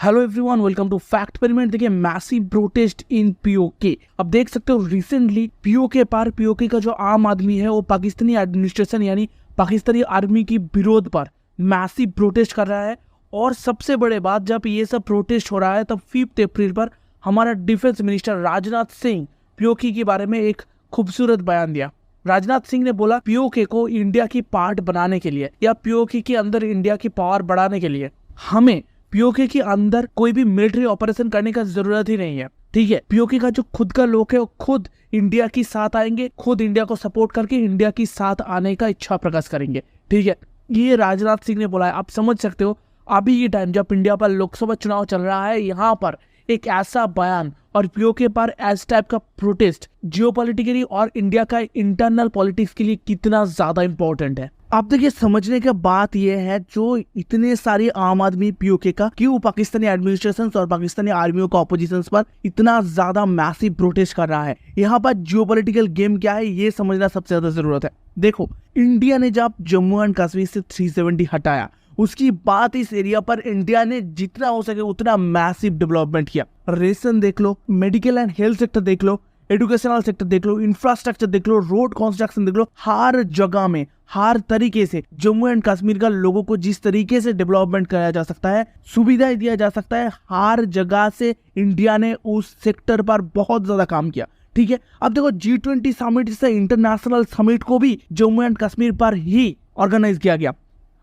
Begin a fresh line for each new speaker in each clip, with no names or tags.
Hello everyone, welcome to fact experiment. देखिए, massive protest in PoK. अब देख सकते हो रिसेंटली पीओके का जो आम आदमी है वो पाकिस्तानी एडमिनिस्ट्रेशन यानी पाकिस्तानी आर्मी की विरोध पर मैसिव प्रोटेस्ट कर रहा है। और सबसे बड़े बात, जब ये सब प्रोटेस्ट हो रहा है तब 5 अप्रैल पर हमारा defence minister Rajnath Singh PoK के बारे में एक खूबसूरत बयान दिया। राजनाथ सिंह ने बोला पीओके को इंडिया की पार्ट बनाने के लिए या पीओके के अंदर इंडिया की पावर बढ़ाने के लिए हमें पीओके के अंदर कोई भी मिलिट्री ऑपरेशन करने का जरूरत ही नहीं है। ठीक है, पीओके का जो खुद का लोग है वो खुद इंडिया की साथ आएंगे, खुद इंडिया को सपोर्ट करके इंडिया की साथ आने का इच्छा प्रकाश करेंगे। ठीक है, ये राजनाथ सिंह ने बोला है। आप समझ सकते हो अभी ये टाइम जब इंडिया पर लोकसभा चुनाव चल रहा है, यहाँ पर एक ऐसा बयान और पीओके पर ऐसे टाइप का प्रोटेस्ट जियोपॉलिटिकली और इंडिया का इंटरनल पॉलिटिक्स के लिए कितना ज्यादा इंपॉर्टेंट है। अब देखिए, समझने की बात यह है जो इतने सारे आम आदमी पीओके का क्यों पाकिस्तानी एडमिनिस्ट्रेशन और पाकिस्तानी आर्मियों का ऑपोजिशन पर इतना ज्यादा मैसिव प्रोटेस्ट कर रहा है। यहाँ पर जियोपॉलिटिकल गेम क्या है ये समझना सबसे ज्यादा जरूरत है। देखो, इंडिया ने जब जम्मू एंड कश्मीर से 370 हटाया, उसकी बात इस एरिया पर इंडिया ने जितना हो सके उतना मैसिव डेवलपमेंट किया। रेशन देख लो, मेडिकल एंड हेल्थ सेक्टर देख लो, एजुकेशनल सेक्टर देख लो, इंफ्रास्ट्रक्चर देख लो, रोड कंस्ट्रक्शन देख लो, हर जगह में हर तरीके से जम्मू एंड कश्मीर का लोगों को जिस तरीके से डेवलपमेंट कराया जा सकता है, सुविधाएं दिया जा सकता है, हर जगह से इंडिया ने उस सेक्टर पर बहुत ज्यादा काम किया। ठीक है, अब देखो G20 समिट से इंटरनेशनल समिट को भी जम्मू एंड कश्मीर पर ही ऑर्गेनाइज किया गया।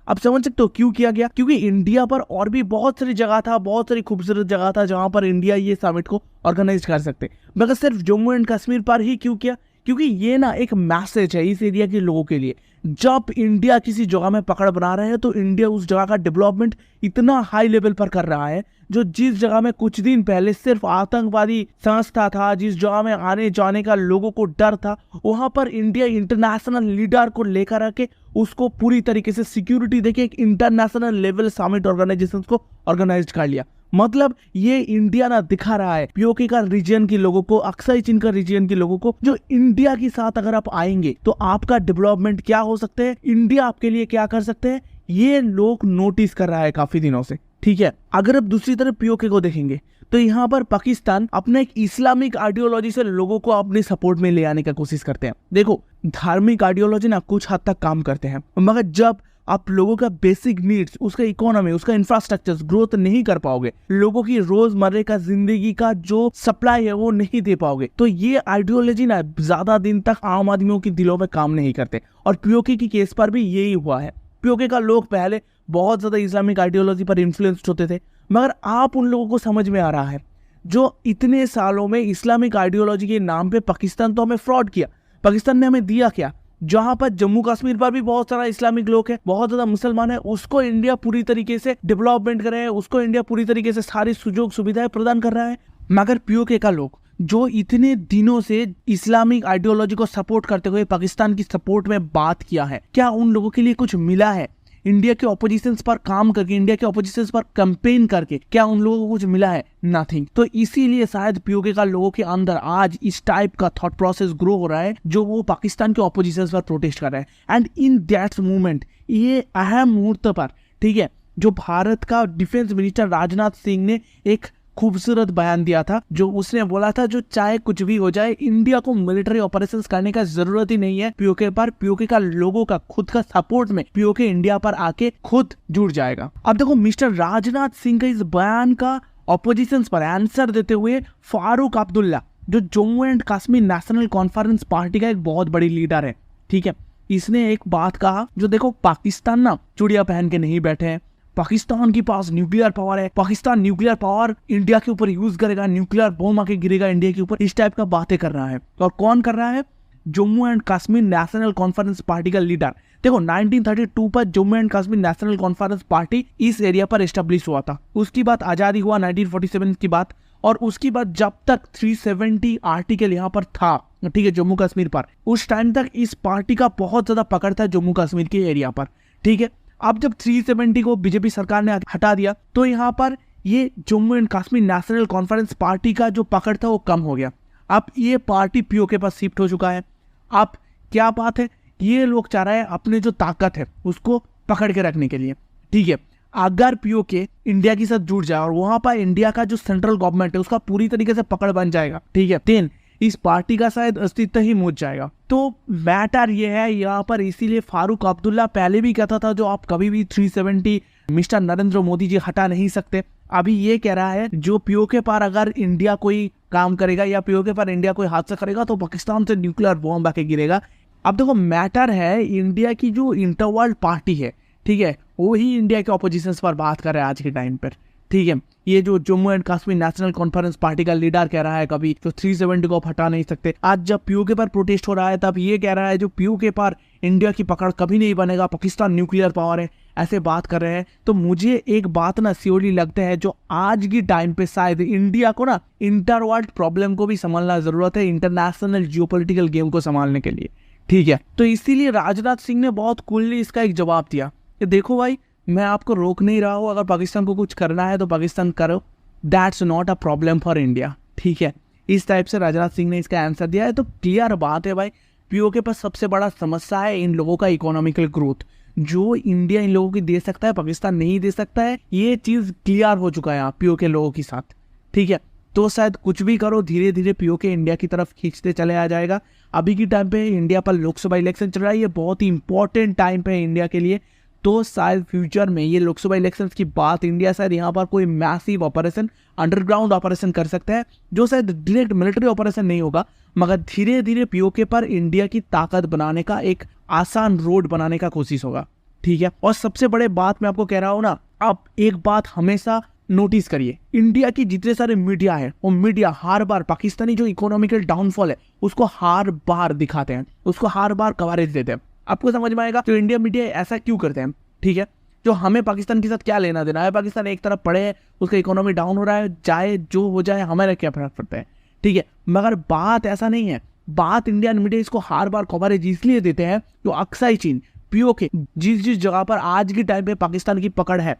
अब समझ सकते हो क्यों किया गया, क्योंकि इंडिया पर और भी बहुत सारी जगह था, बहुत सारी खूबसूरत जगह था जहां पर इंडिया ये समिट को ऑर्गेनाइज कर सकते, मगर सिर्फ जम्मू एंड कश्मीर पर ही क्यों किया? क्योंकि ये ना एक मैसेज है इस एरिया के लोगों के लिए। जब इंडिया किसी जगह में पकड़ बना रहा है तो इंडिया उस जगह का डेवलपमेंट इतना हाई लेवल पर कर रहा है, जो जिस जगह में कुछ दिन पहले सिर्फ आतंकवादी संस्था था, जिस जगह में आने जाने का लोगों को डर था, वहां पर इंडिया इंटरनेशनल लीडर को लेकर आके उसको पूरी तरीके से सिक्योरिटी देके एक इंटरनेशनल लेवल समिट ऑर्गेनाइजेशन को ऑर्गेनाइज कर लिया। मतलब ये इंडिया ना दिखा रहा है पीओके का रीजन के लोगों को, अक्साई चीन का रीजन के लोगों को, जो इंडिया के साथ अगर आप आएंगे तो आपका डेवलपमेंट क्या हो सकते हैं, इंडिया आपके लिए क्या कर सकते हैं, ये लोग नोटिस कर रहा है काफी दिनों से। ठीक है, अगर आप दूसरी तरफ पीओके को देखेंगे तो यहाँ पर पाकिस्तान अपने एक इस्लामिक आइडियोलॉजी से लोगों को अपने सपोर्ट में ले आने की कोशिश करते हैं। देखो, धार्मिक आइडियोलॉजी ना कुछ हद तक काम करते हैं, मगर जब आप लोगों का बेसिक नीड्स, उसका इकोनॉमी, उसका इंफ्रास्ट्रक्चर ग्रोथ नहीं कर पाओगे, लोगों की रोजमर्रे का जिंदगी का जो सप्लाई है वो नहीं दे पाओगे, तो ये आइडियोलॉजी ना ज्यादा दिन तक आम आदमियों के दिलों में काम नहीं करते। और पीओके की केस पर भी यही हुआ है। पीओके का लोग पहले बहुत ज्यादा इस्लामिक आइडियोलॉजी पर इन्फ्लुएंस्ड होते थे, मगर आप उन लोगों को समझ में आ रहा है जो इतने सालों में इस्लामिक आइडियोलॉजी के नाम पे पाकिस्तान तो हमें फ्रॉड किया। पाकिस्तान ने हमें दिया क्या? जहां पर जम्मू कश्मीर पर भी बहुत सारा इस्लामिक लोग है, बहुत ज्यादा मुसलमान है, उसको इंडिया पूरी तरीके से डेवलपमेंट कर रहे हैं, उसको इंडिया पूरी तरीके से सारी सुजोग सुविधाएं प्रदान कर रहा है। मगर पीओके का लोग जो इतने दिनों से इस्लामिक आइडियोलॉजी को सपोर्ट करते हुए पाकिस्तान की सपोर्ट में बात किया है, क्या उन लोगों के लिए कुछ मिला है? इंडिया के ऑपोजिशंस पर काम करके, इंडिया के ऑपोजिशंस पर कैंपेन करके क्या उन लोगों को कुछ मिला है? नथिंग। तो इसीलिए शायद पीओके का लोगों के अंदर आज इस टाइप का थॉट प्रोसेस ग्रो हो रहा है, जो वो पाकिस्तान के ऑपोजिशंस पर प्रोटेस्ट कर रहे हैं। एंड इन दैट मूवमेंट, ये अहम मुहूर्त पर, ठीक है, जो भारत का डिफेंस मिनिस्टर राजनाथ सिंह ने एक खूबसूरत बयान दिया था, जो उसने बोला था जो चाहे कुछ भी हो जाए, इंडिया को मिलिट्री ऑपरेशंस करने का जरूरत ही नहीं है पीओके पर। पीओके का लोगों का खुद का सपोर्ट में पीओके इंडिया पर आके खुद जुड़ जाएगा। अब देखो, मिस्टर राजनाथ सिंह का इस बयान का ऑपोजिशंस पर आंसर देते हुए फारूक अब्दुल्ला, जो Jammu and Kashmir national conference party का एक बहुत बड़ी लीडर है, ठीक है, इसने एक बात कहा जो देखो, पाकिस्तान ना चूड़िया पहन के नहीं बैठे हैं, पाकिस्तान के पास न्यूक्लियर पावर है, पाकिस्तान न्यूक्लियर पावर इंडिया के ऊपर यूज करेगा, न्यूक्लियर बम आके गिरेगा इंडिया के ऊपर, इस टाइप का बातें कर रहा है। और कौन कर रहा है? Jammu and Kashmir national conference party का लीडर। देखो, 1932 पर Jammu and Kashmir national conference party इस एरिया पर एस्टेब्लिश हुआ था। उसकी बात आजादी हुआ 1947 की बात, और उसकी बात जब तक 370 आर्टिकल यहाँ पर था, ठीक है, जम्मू कश्मीर पर, उस टाइम तक इस पार्टी का बहुत ज्यादा पकड़ था जम्मू कश्मीर के एरिया पर। ठीक है, अब जब 370 को बीजेपी सरकार ने हटा दिया तो यहाँ पर ये Jammu and Kashmir national conference party का जो पकड़ था वो कम हो गया। अब ये पार्टी पीओके पर शिफ्ट हो चुका है। अब क्या बात है, ये लोग चाह रहे हैं अपने जो ताकत है उसको पकड़ के रखने के लिए। ठीक है, अगर पीओके इंडिया के साथ जुड़ जाए और वहां पर इंडिया का जो सेंट्रल गवर्नमेंट है उसका पूरी तरीके से पकड़ बन जाएगा, ठीक है, देन इस पार्टी का शायद अस्तित्व ही मुझ जाएगा। तो मैटर ये है यहाँ पर, इसीलिए फारूक अब्दुल्ला पहले भी कहता था जो आप कभी भी 370 मिस्टर नरेंद्र मोदी जी हटा नहीं सकते। अभी ये कह रहा है जो पीओके पर अगर इंडिया कोई काम करेगा या पीओके पर इंडिया कोई हादसा करेगा तो पाकिस्तान से न्यूक्लियर बॉम्ब आके गिरेगा। अब देखो मैटर है इंडिया की जो इंटरवर्ल्ड पार्टी है, ठीक है, वो ही इंडिया के ऑपोजिशन पर बात कर रहा है आज के टाइम पर, ठीक है। ये जो Jammu and Kashmir national conference party का लीडर कह रहा है कभी तो 370 को हटा नहीं सकते। आज जब पीओके पर प्रोटेस्ट हो रहा है तब ये कह रहा है जो पीओके पर इंडिया की पकड़ कभी नहीं बनेगा, पाकिस्तान न्यूक्लियर पावर है, ऐसे बात कर रहे हैं। तो मुझे एक बात ना श्योरली लगता है जो आज की टाइम पे शायद इंडिया को ना इंटरवर्ल्ड प्रॉब्लम को भी संभालना जरूरत है, इंटरनेशनल जियोपॉलिटिकल गेम को संभालने के लिए, ठीक है। तो इसीलिए राजनाथ सिंह ने बहुत कूलली इसका एक जवाब दिया कि देखो भाई, मैं आपको रोक नहीं रहा हूँ, अगर पाकिस्तान को कुछ करना है तो पाकिस्तान करो, that's not a problem for India, ठीक है। इस टाइप से राजनाथ सिंह ने इसका आंसर दिया है। तो क्लियर बात है भाई, पीओके पर सबसे बड़ा समस्या है इन लोगों का इकोनॉमिकल ग्रोथ, जो इंडिया इन लोगों की दे सकता है पाकिस्तान नहीं दे सकता है। ये चीज क्लियर हो चुका है पीओके लोगों के साथ, ठीक है। तो शायद कुछ भी करो, धीरे धीरे पीओके इंडिया की तरफ खींचते चले आ जाएगा। अभी की टाइम पे इंडिया पर लोकसभा इलेक्शन चल रहा है, ये बहुत ही इंपॉर्टेंट टाइम पे है इंडिया के लिए। तो शायद फ्यूचर में ये लोकसभा इलेक्शंस की बात, इंडिया शायद यहाँ पर कोई मैसिव ऑपरेशन, अंडरग्राउंड ऑपरेशन कर सकता है, जो शायद डायरेक्ट मिलिट्री ऑपरेशन नहीं होगा, मगर धीरे धीरे पीओके पर इंडिया की ताकत बनाने का एक आसान रोड बनाने का कोशिश होगा, ठीक है। और सबसे बड़े बात मैं आपको कह रहा हूँ ना, आप एक बात हमेशा नोटिस करिए, इंडिया की जितने सारे मीडिया है वो मीडिया हर बार पाकिस्तानी जो इकोनॉमिकल डाउनफॉल है उसको हर बार दिखाते हैं, उसको हर बार कवरेज देते हैं। आपको समझ में आएगा तो इंडिया मीडिया ऐसा क्यों करते हैं, ठीक है। जो हमें पाकिस्तान के साथ क्या लेना देना है, पाकिस्तान एक तरफ पड़े है, उसका इकोनॉमी डाउन हो रहा है, चाहे जो हो जाए हमारा क्या फर्क पड़ता है, ठीक है। मगर बात ऐसा नहीं है, बात इंडियन मीडिया इसको हर बार कवरेज इसलिए देते हैं जो अक्साई चीन पीओके जिस जिस जगह पर आज के टाइम पे पाकिस्तान की पकड़ है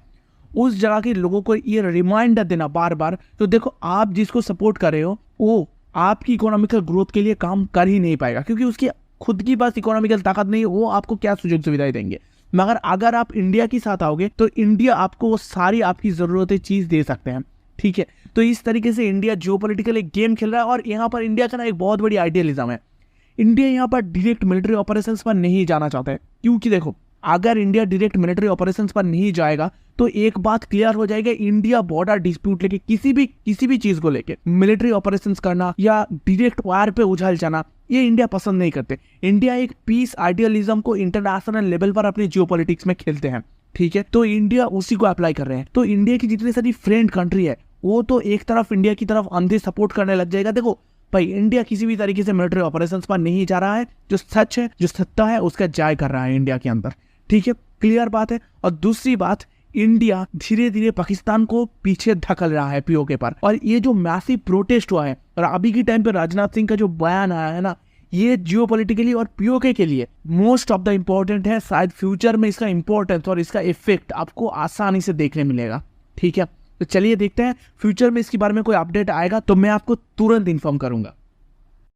उस जगह के लोगों को ये रिमाइंडर देना बार बार, तो देखो आप जिसको सपोर्ट कर रहे हो वो आपकी इकोनॉमिकल ग्रोथ के लिए काम कर ही नहीं पाएगा, क्योंकि उसकी खुद की पास इकोनॉमिकल ताकत नहीं है, वो आपको क्या सुযোগ सुविधाएं देंगे। मगर अगर आप इंडिया के साथ आओगे तो इंडिया आपको वो सारी आपकी जरूरतें चीज दे सकते हैं, ठीक है। तो इस तरीके से इंडिया जियोपॉलिटिकल एक गेम खेल रहा है। और यहाँ पर इंडिया का ना एक बहुत बड़ी आइडियलिज्म है, इंडिया यहाँ पर डायरेक्ट मिलिट्री ऑपरेशंस पर नहीं जाना चाहता है, क्योंकि देखो अगर इंडिया डायरेक्ट मिलिट्री ऑपरेशंस पर नहीं जाएगा तो एक बात क्लियर हो जाएगी, इंडिया बॉर्डर डिस्प्यूट लेके किसी भी चीज को लेके मिलिट्री ऑपरेशंस करना या डायरेक्ट वार पे उछल जाना, ये इंडिया पसंद नहीं करते। इंडिया एक पीस आइडियलिज्म को इंटरनेशनल लेवल पर अपनी जियोपॉलिटिक्स में खेलते हैं, ठीक है। तो इंडिया उसी को अप्लाई कर रहे हैं। तो इंडिया की जितनी सारी फ्रेंड कंट्री है वो तो एक तरफ इंडिया की तरफ अंधे सपोर्ट करने लग जाएगा। देखो भाई, इंडिया किसी भी तरीके से मिलिट्री ऑपरेशंस पर नहीं जा रहा है, जो सच है जो सत्ता है उसका जाय कर रहा है इंडिया के अंदर, ठीक है, क्लियर बात है। और दूसरी बात, इंडिया धीरे धीरे पाकिस्तान को पीछे धकेल रहा है पीओके पर। और ये जो मैसिव प्रोटेस्ट हुआ है और अभी के टाइम पे राजनाथ सिंह का जो बयान आया है ना, ये जियोपॉलिटिकली और पीओके के लिए मोस्ट ऑफ द इम्पोर्टेंट है। शायद फ्यूचर में इसका इंपॉर्टेंस और इसका इफेक्ट आपको आसानी से देखने मिलेगा, ठीक है। तो चलिए देखते हैं फ्यूचर में इसके बारे में कोई अपडेट आएगा तो मैं आपको तुरंत इन्फॉर्म करूंगा।